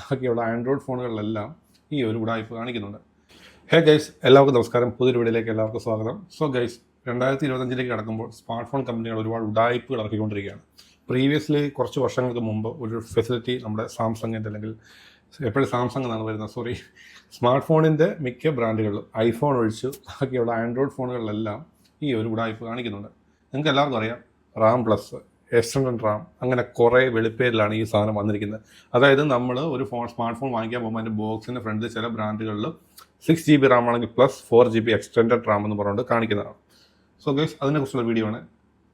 ഒക്കെയുള്ള ആൻഡ്രോയിഡ് ഫോണുകളിലെല്ലാം ഈ ഒരു ഉടായ്പ കാണിക്കുന്നുണ്ട്. ഹേ ഗൈസ്, എല്ലാവർക്കും നമസ്കാരം. പുതിയൊരു വീഡിയോയിലേക്ക് എല്ലാവർക്കും സ്വാഗതം. സോ ഗൈസ്, 2025 കടക്കുമ്പോൾ സ്മാർട്ട് ഫോൺ കമ്പനികൾ ഒരുപാട് ഉടായ്പകൾ ഇറക്കിക്കൊണ്ടിരിക്കുകയാണ്. പ്രീവിയസ്ലി കുറച്ച് വർഷങ്ങൾക്ക് മുമ്പ് ഒരു ഫെസിലിറ്റി നമ്മുടെ സാംസങ്ങിൻ്റെ, അല്ലെങ്കിൽ എപ്പോഴും സാംസങ് എന്നാണ് വരുന്നത്, സ്മാർട്ട് ഫോണിൻ്റെ മിക്ക ബ്രാൻഡുകളിലും ഐഫോൺ ഒഴിച്ച് ബാക്കിയുള്ള ആൻഡ്രോയിഡ് ഫോണുകളിലെല്ലാം ഈ ഒരു ഉടായ്പ കാണിക്കുന്നുണ്ട്. നിങ്ങൾക്ക് എല്ലാവർക്കും അറിയാം, റാം പ്ലസ്, എക്സ്റ്റൻഡഡ് റാം, അങ്ങനെ കുറേ വെളിപ്പേരിലാണ് ഈ സാധനം വന്നിരിക്കുന്നത്. അതായത് നമ്മൾ ഒരു സ്മാർട്ട് ഫോൺ വാങ്ങിക്കാൻ പോകുമ്പോൾ അതിൻ്റെ ബോക്സിൻ്റെ ഫ്രണ്ടിൽ ചില ബ്രാൻഡുകളിൽ 6GB റാം ആണെങ്കിൽ പ്ലസ് 4GB എക്സ്റ്റൻഡഡ് റാം എന്ന് പറഞ്ഞുകൊണ്ട് കാണിക്കുന്നതാണ്. സോ ഗൈസ്, അതിനെക്കുറിച്ചുള്ള വീഡിയോ ആണ്.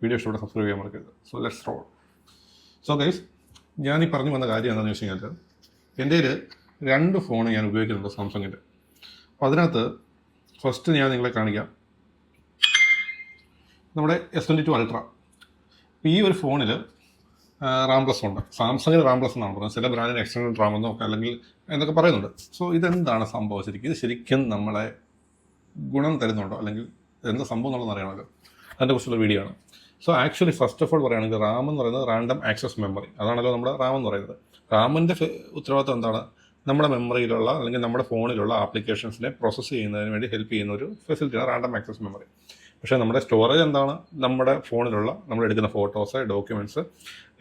വീഡിയോ ഇഷ്ടപ്പെട്ട സബ്സ്ക്രൈബ് ചെയ്യാൻ മറക്കരുത്. So let's role. So guys, ഞാൻ ഈ പറഞ്ഞു വന്ന കാര്യം എന്താണെന്ന് വെച്ച് കഴിഞ്ഞാൽ, എൻ്റെ കയ്യിൽ 2 ഫോൺ ഞാൻ ഉപയോഗിക്കുന്നുണ്ട് സാംസങ്ങിൻ്റെ. അപ്പോൾ അതിനകത്ത് ഫസ്റ്റ് ഞാൻ നിങ്ങളെ കാണിക്കാം നമ്മുടെ S22 അൾട്ര. ഈ ഒരു ഫോണിൽ റാം പ്ലസ് ഉണ്ട്. സാംസങ്ങിന് റാം പ്ലസ് എന്നാണ് പറയുന്നത്, ചില ബ്രാൻഡിന് എക്സ്റ്റൻഡഡ് റാം എന്നോ അല്ലെങ്കിൽ എന്നൊക്കെ പറയുന്നുണ്ട്. സോ ഇതെന്താണ് സംഭവം? ഇത് ശരിക്കും നമ്മളെ ഗുണം തരുന്നുണ്ടോ, അല്ലെങ്കിൽ എന്താ സംഭവം എന്നുള്ളത് അറിയണമല്ലോ. അതിൻ്റെ കുറിച്ചുള്ള വീഡിയോ ആണ്. So actually first of all പറയുകയാണെങ്കിൽ, റാം എന്ന് പറയുന്നത് റാൻഡം ആക്സസ് മെമ്മറി. അതാണല്ലോ നമ്മുടെ റാം എന്ന് പറയുന്നത്. റാമിൻ്റെ ഉത്തരവാദിത്വം എന്താണ്? നമ്മുടെ മെമ്മറിയിലുള്ള അല്ലെങ്കിൽ നമ്മുടെ ഫോണിലുള്ള ആപ്ലിക്കേഷൻസിനെ പ്രോസസ്സ് ചെയ്യുന്നതിന് വേണ്ടി ഹെൽപ്പ് ചെയ്യുന്ന ഒരു ഫെസിലിറ്റിയാണ് റാൻഡം ആക്സസ് മെമ്മറി. പക്ഷേ നമ്മുടെ സ്റ്റോറേജ് എന്താണ്? നമ്മുടെ ഫോണിലുള്ള നമ്മൾ എടുക്കുന്ന ഫോട്ടോസ്, ഡോക്യുമെൻറ്റ്സ്,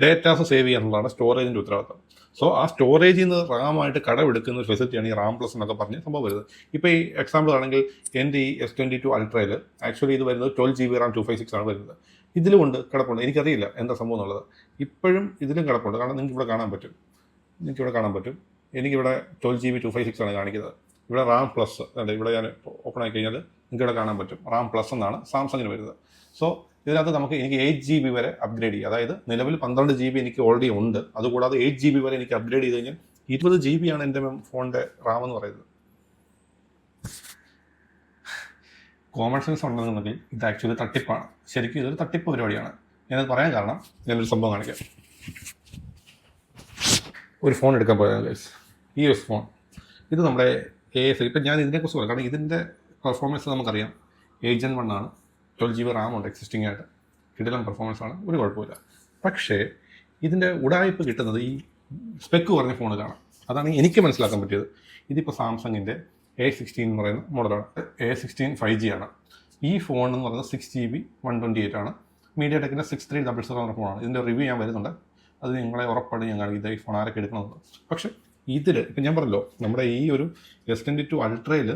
ഡേറ്റാസ് സേവ് ചെയ്യാനുള്ളതാണ് സ്റ്റോറേജിൻ്റെ ഉത്തരവാദിത്തം. സോ ആ സ്റ്റോറേജിൽ നിന്ന് റാമായിട്ട് കടമെടുക്കുന്ന ഒരു ഫെസിലിറ്റിയാണ് ഈ റാം പ്ലസ് എന്നൊക്കെ പറഞ്ഞ് സംഭവം വരുന്നത്. ഇപ്പോൾ ഈ എക്സാമ്പിൾ ആണെങ്കിൽ, എൻ്റെ ഈ S22 അൾട്രയിൽ ആക്ച്വലി ഇത് വരുന്നത് 12GB റാം 256 ആണ് വരുന്നത്. ഇതിലുമുണ്ട്, കിടപ്പുണ്ട്. എനിക്കറിയില്ല എന്താ സംഭവം എന്നുള്ളത്. ഇപ്പോഴും ഇതിലും കിടപ്പുണ്ട്. കാരണം നിങ്ങൾക്കിവിടെ കാണാൻ പറ്റും. എനിക്കിവിടെ 12GB 256 ആണ് കാണിക്കുന്നത്. ഇവിടെ റാം പ്ലസ് അല്ലേ, ഇവിടെ ഞാൻ ഓപ്പൺ ആക്കി കഴിഞ്ഞാൽ നിങ്ങൾക്ക് ഇവിടെ കാണാൻ പറ്റും റാം പ്ലസ് എന്നാണ് സാംസങ്ങിന് വരുന്നത്. സോ ഇതിനകത്ത് എനിക്ക് 8GB വരെ അപ്ഗ്രേഡ് ചെയ്യാം. അതായത് നിലവിൽ 12GB എനിക്ക് ഓൾറെഡി ഉണ്ട്. അതുകൂടാതെ 8GB വരെ എനിക്ക് അപ്ഗ്രേഡ് ചെയ്ത് കഴിഞ്ഞാൽ 20GB ആണ് എൻ്റെ ഫോണിൻ്റെ റാം എന്ന് പറയുന്നത്. കോമൺ സെൻസ് ഉണ്ടെന്നുണ്ടെങ്കിൽ ഇത് ആക്ച്വലി തട്ടിപ്പാണ്. ശരിക്കും ഇതൊരു തട്ടിപ്പ് പരിപാടിയാണ്. ഞാനത് പറയാൻ കാരണം, ഞാനൊരു സംഭവം കാണിക്കാം. ഒരു ഫോൺ എടുക്കാൻ പോയത് ഗൈസ്, ഈ ഒരു ഫോൺ, ഇത് നമ്മുടെ AS. ഇപ്പം ഞാൻ ഇതിനെക്കുറിച്ച് പറയാം, കാരണം ഇതിൻ്റെ പെർഫോമൻസ് നമുക്കറിയാം. Gen 1 ആണ്, 12GB റാം ഉണ്ട് എക്സിസ്റ്റിംഗ് ആയിട്ട്, കിടിലൻ പെർഫോമൻസ് ആണ്, ഒരു കുഴപ്പമില്ല. പക്ഷേ ഇതിൻ്റെ ഉടായ്പ കിട്ടുന്നത് ഈ സ്പെക്ക് പറഞ്ഞ ഫോണിലാണ്. അതാണ് എനിക്ക് മനസ്സിലാക്കാൻ പറ്റിയത്. ഇതിപ്പോൾ സാംസങ്ങിൻ്റെ A16 എന്ന് പറയുന്ന മോഡലാണ്. A16 5G ആണ്. ഈ ഫോൺ എന്ന് പറയുന്നത് 6GB 128 ആണ്. MediaTekൻ്റെ 6300 എന്ന ഫോണാണ്. ഇതിൻ്റെ റിവ്യൂ ഞാൻ വരുന്നുണ്ട്. അത് നിങ്ങളെ ഉറപ്പായിട്ട് ഞാൻ കാണിക്കും, ഈ ഫോൺ ആരൊക്കെ എടുക്കണമെന്ന്. പക്ഷേ ഇതിൽ ഇപ്പം ഞാൻ പറഞ്ഞല്ലോ, നമ്മുടെ ഈ ഒരു S22 അൾട്രയിൽ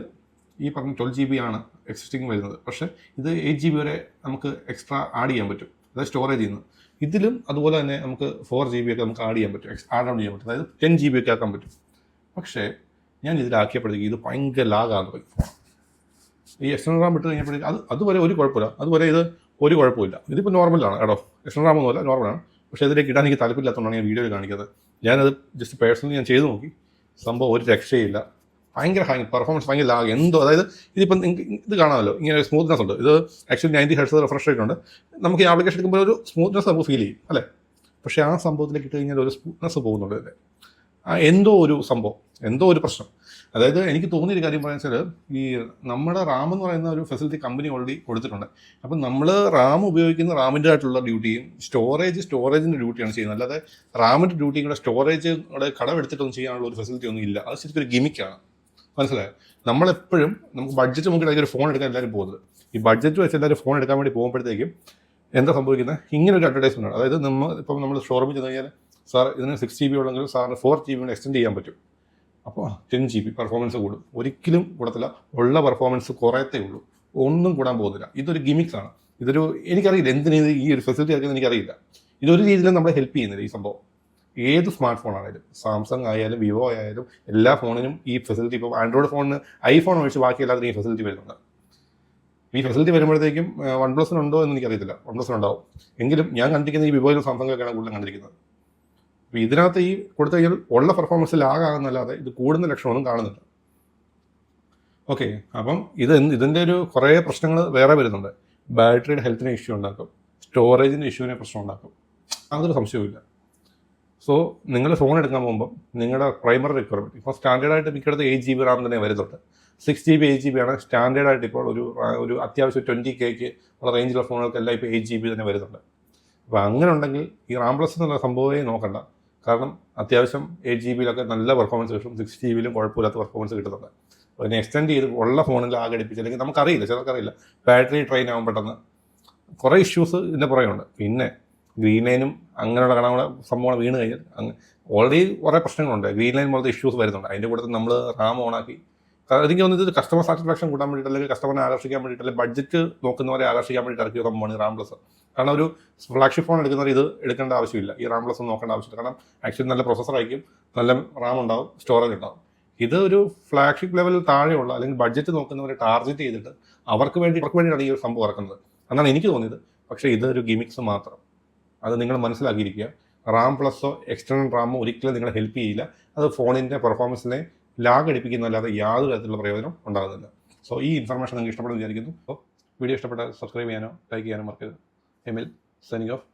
ഈ പറഞ്ഞ 12GB ആണ് എക്സിസ്റ്റിംഗ് വരുന്നത്. പക്ഷേ ഇത് 8GB വരെ നമുക്ക് എക്സ്ട്രാ ആഡ് ചെയ്യാൻ പറ്റും, അതായത് സ്റ്റോറേജ് ചെയ്യുന്നത്. ഇതിലും അതുപോലെ തന്നെ നമുക്ക് 4GB ഒക്കെ നമുക്ക് ആഡ് ചെയ്യാൻ പറ്റും, ആഡ് ഓൺ ചെയ്യാൻ പറ്റും. അതായത് 10GB ഒക്കെ ആക്കാൻ പറ്റും. പക്ഷേ ഞാൻ ഇതിലാക്കിയപ്പോഴത്തേക്ക് ഇത് ഭയങ്കര ലാഗാകുന്ന ഫോൺ. ഈ എക്സ്റ്റർണൽ റാം ഇട്ട് കഴിഞ്ഞപ്പോഴത്തേക്ക് അതുവരെ ഒരു കുഴപ്പമില്ല. അതുവരെ ഇത് ഒരു കുഴപ്പമില്ല. ഇതിപ്പോൾ നോർമലാണ് കേട്ടോ, എക്സ്റ്റർണൽ റാം ഒന്നുമല്ല, നോർമലാണ്. പക്ഷേ ഇതിലേക്ക് ഇടാൻ എനിക്ക് താല്പര്യമില്ലാത്തതുകൊണ്ടാണ് ഞാൻ വീഡിയോയിൽ കാണിക്കുന്നത്. ഞാനത് ജസ്റ്റ് പേഴ്സണലി ഞാൻ ചെയ്ത് നോക്കി. സംഭവം ഒരു രക്ഷയില്ല. ഭയങ്കര പെർഫോമൻസ്, ഭയങ്കര ലാഗ് എന്തോ. അതായത് ഇതിപ്പം നിങ്ങൾക്ക് ഇത് കാണാമല്ലോ, ഇങ്ങനെ ഒരു സ്മൂത്ത്നെസ് ഉണ്ട്. ഇത് ആക്ച്വലി 90 Hz റിഫ്രഷ് റേറ്റ് ഉണ്ട്. നമുക്ക് ഈ ആപ്ലിക്കേഷൻ എടുക്കുമ്പോൾ ഒരു സ്മൂത്ത്നെസ് നമുക്ക് ഫീൽ ചെയ്യും അല്ലേ. പക്ഷേ ആ സംഭവത്തിലേക്ക് ഇട്ട് കഴിഞ്ഞാൽ ഒരു സ്മൂത്ത്നെസ് പോകുന്നുണ്ട്. ഇതിൻ്റെ എന്തോ ഒരു സംഭവം, എന്തോ ഒരു പ്രശ്നം. അതായത് എനിക്ക് തോന്നിയൊരു കാര്യം പറയുന്നത് വെച്ചാൽ, ഈ നമ്മുടെ റാം എന്ന് പറയുന്ന ഒരു ഫെസിലിറ്റി കമ്പനി ഓൾറെഡി കൊടുത്തിട്ടുണ്ട്. അപ്പം നമ്മൾ റാം ഉപയോഗിക്കുന്ന റാമിൻ്റെ ആയിട്ടുള്ള ഡ്യൂട്ടിയും സ്റ്റോറേജിൻ്റെ ഡ്യൂട്ടിയാണ് ചെയ്യുന്നത്. അല്ലാതെ റാമിൻ്റെ ഡ്യൂട്ടിയും കൂടെ സ്റ്റോറേജ് കടമെടുത്തിട്ടൊന്നും ചെയ്യാനുള്ള ഒരു ഫെസിലിറ്റി ഒന്നും ഇല്ല. അത് ശരിക്കും ഒരു ഗിമിക്കാണ്. മനസ്സിലായോ? നമ്മളെപ്പോഴും നമുക്ക് ബഡ്ജറ്റ് നോക്കിയിട്ട് ഒരു ഫോൺ എടുക്കാൻ എല്ലാവരും പോകുന്നത്. ഈ ബഡ്ജറ്റ് വെച്ച് എല്ലാവരും ഫോൺ എടുക്കാൻ വേണ്ടി പോകുമ്പോഴത്തേക്കും എന്താ സംഭവിക്കുന്നത്? ഇങ്ങനെ ഒരു അഡ്വർടൈസ്മെൻ്റ് ആണ്. അതായത് നമ്മൾ ഷോറൂമിൽ ചെന്ന് കഴിഞ്ഞാൽ, സാർ ഇതിന് 6GB ഉള്ളെങ്കിൽ സാറിന് 4GB എക്സ്റ്റെൻഡ് ചെയ്യാൻ പറ്റും. അപ്പോൾ 10GB പെർഫോമൻസ് കൂടും. ഒരിക്കലും കൂടത്തില്ല. ഉള്ള പെർഫോമൻസ് കുറയത്തേ ഉള്ളൂ, ഒന്നും കൂടാൻ പോകുന്നില്ല. ഇതൊരു ഗിമിക്സ് ആണ്. എനിക്കറിയില്ല എന്തിനു ഈ ഒരു ഫെസിലിറ്റി ആക്കുന്നത്, എനിക്കറിയില്ല. ഇതൊരു രീതിയിലും നമ്മളെ ഹെൽപ്പ് ചെയ്യുന്നില്ല ഈ സംഭവം. ഏത് സ്മാർട്ട് ഫോൺ ആണെങ്കിലും, സാംസങ് ആയാലും വിവോ ആയാലും, എല്ലാ ഫോണിനും ഈ ഫെസിലിറ്റി. ഇപ്പോൾ ആൻഡ്രോയിഡ് ഫോണിന് ഐഫോൺ ഒഴിച്ച് ബാക്കി എല്ലാത്തിനും ഈ ഫെസിലിറ്റി വരുന്നുണ്ട്. ഈ ഫെസിലിറ്റി വരുമ്പോഴത്തേക്കും OnePlus ഉണ്ടോ എന്ന് എനിക്കറിയത്തില്ല. OnePlus ഉണ്ടാവും, എങ്കിലും ഞാൻ കണ്ടിരിക്കുന്നത് ഈ വിവോയിലും സാംസങ്ങിലൊക്കെയാണ് കൂടുതലും കണ്ടിരിക്കുന്നത്. അപ്പോൾ ഇതിനകത്ത് ഈ കൊടുത്തു കഴിഞ്ഞാൽ ഉള്ള പെർഫോമൻസ് ലാഗാകുന്നല്ലാതെ ഇത് കൂടുന്ന ലക്ഷണമൊന്നും കാണുന്നില്ല. ഓക്കെ, അപ്പം ഇതിൻ്റെ ഒരു കുറേ പ്രശ്നങ്ങൾ വേറെ വരുന്നുണ്ട്. ബാറ്ററിയുടെ ഹെൽത്തിന് ഇഷ്യൂ ഉണ്ടാക്കും, സ്റ്റോറേജിൻ്റെ ഇഷ്യൂവിനെ പ്രശ്നം ഉണ്ടാക്കും, അതൊരു സംശയവുമില്ല. സോ നിങ്ങൾ ഫോൺ എടുക്കാൻ പോകുമ്പോൾ നിങ്ങളുടെ പ്രൈമറി റിക്വയർമെൻറ്റ്, ഇപ്പോൾ സ്റ്റാൻഡേർഡായിട്ട് മിക്കടുത്ത് 8GB റാം തന്നെ വരുന്നുണ്ട്. 6GB 8GB ആണ് സ്റ്റാൻഡേർഡായിട്ട്. ഇപ്പോൾ ഒരു അത്യാവശ്യം 20K ഉള്ള റേഞ്ചിലുള്ള ഫോണുകൾക്കെല്ലാം ഇപ്പോൾ 8GB തന്നെ വരുന്നുണ്ട്. അപ്പോൾ അങ്ങനെ ഉണ്ടെങ്കിൽ ഈ റാം പ്ലസ് എന്നുള്ള സംഭവമേ നോക്കണ്ട. കാരണം അത്യാവശ്യം 8 GB നല്ല പെർഫോമൻസ് കിട്ടും, 6 GB കുഴപ്പമില്ലാത്ത പെർഫോമൻസ് കിട്ടുന്നുണ്ട്. അതിനെ എക്സ്റ്റെൻഡ് ചെയ്ത് ഉള്ള ഫോണിൽ ആകെ അടുപ്പിച്ച്, അല്ലെങ്കിൽ നമുക്കറിയില്ല, ചിലർക്കറിയില്ല, ബാറ്ററി ട്രെയിൻ ആകും പെട്ടെന്ന്. കുറേ ഇഷ്യൂസ് ഇതിൻ്റെ പുറകെയുണ്ട്. പിന്നെ ഗ്രീൻ ലൈനും അങ്ങനെയുള്ള കാണാനുള്ള സംഭവം വീണ് കഴിഞ്ഞാൽ ഓൾറെഡി കുറേ പ്രശ്നങ്ങളുണ്ട്. ഗ്രീൻ ലൈൻ പോലത്തെ ഇഷ്യൂസ് വരുന്നുണ്ട്. അതിൻ്റെ കൂടെ നമ്മൾ റാം ഓണാക്കി, എനിക്ക് തോന്നുന്നത് ഇത് കസ്റ്റമർ സാറ്റിസ്ഫാക്ഷൻ കൂട്ടാൻ വേണ്ടിയിട്ട്, അല്ലെങ്കിൽ കസ്റ്റമറിനെ ആകർഷിക്കാൻ വേണ്ടിയിട്ട്, അല്ലെങ്കിൽ ബഡ്ജറ്റ് നോക്കുന്നവരെ ആകർഷിക്കാൻ വേണ്ടിയിട്ട് ഇറക്കിയ സംഭവമാണ് റാം പ്ലസ്. കാരണം ഒരു ഫ്ലാഗ്ഷിപ്പ് ഫോൺ എടുക്കുന്നവർ ഇത് എടുക്കേണ്ട ആവശ്യമില്ല, ഈ റാം പ്ലസ് ഒന്നും നോക്കേണ്ട ആവശ്യമില്ല. കാരണം ആക്ച്വലി നല്ല പ്രൊസസ്സർ ആയിരിക്കും, നല്ല റാം ഉണ്ടാവും, സ്റ്റോറേജ് ഉണ്ടാവും. ഇത് ഒരു ഫ്ലാഗ്ഷിപ്പ് ലെവലിൽ താഴെയുള്ള അല്ലെങ്കിൽ ബഡ്ജറ്റ് നോക്കുന്നവരെ ടാർഗറ്റ് ചെയ്തിട്ട് അവർക്ക് വേണ്ടിയിട്ടാണ് ഈ ഒരു സംഭവം ഇറക്കുന്നത് എന്നാണ് എനിക്ക് തോന്നിയത്. പക്ഷേ ഇതൊരു ഗിമിക്സ് മാത്രം, അത് നിങ്ങൾ മനസ്സിലാക്കിയിരിക്കുക. റാം പ്ലസോ എക്സ്റ്റേണൽ റാമോ ഒരിക്കലും നിങ്ങളെ ഹെൽപ്പ് ചെയ്യില്ല. അത് ഫോണിൻ്റെ പെർഫോമൻസിനെ ലാഗ് അടിപ്പിക്കുന്നതല്ലാതെ യാതൊരു തരത്തിലുള്ള പ്രയോജനം ഉണ്ടാകുന്നില്ല. സോ ഈ ഇൻഫർമേഷൻ നിങ്ങൾക്ക് ഇഷ്ടപ്പെടുന്നു വിചാരിക്കുന്നു. അപ്പോൾ വീഡിയോ ഇഷ്ടപ്പെട്ടാൽ സബ്സ്ക്രൈബ് ചെയ്യാനോ ലൈക്ക് ചെയ്യാനോ മറക്കരുത്. എമിൽ സൈനിങ് ഓഫ്.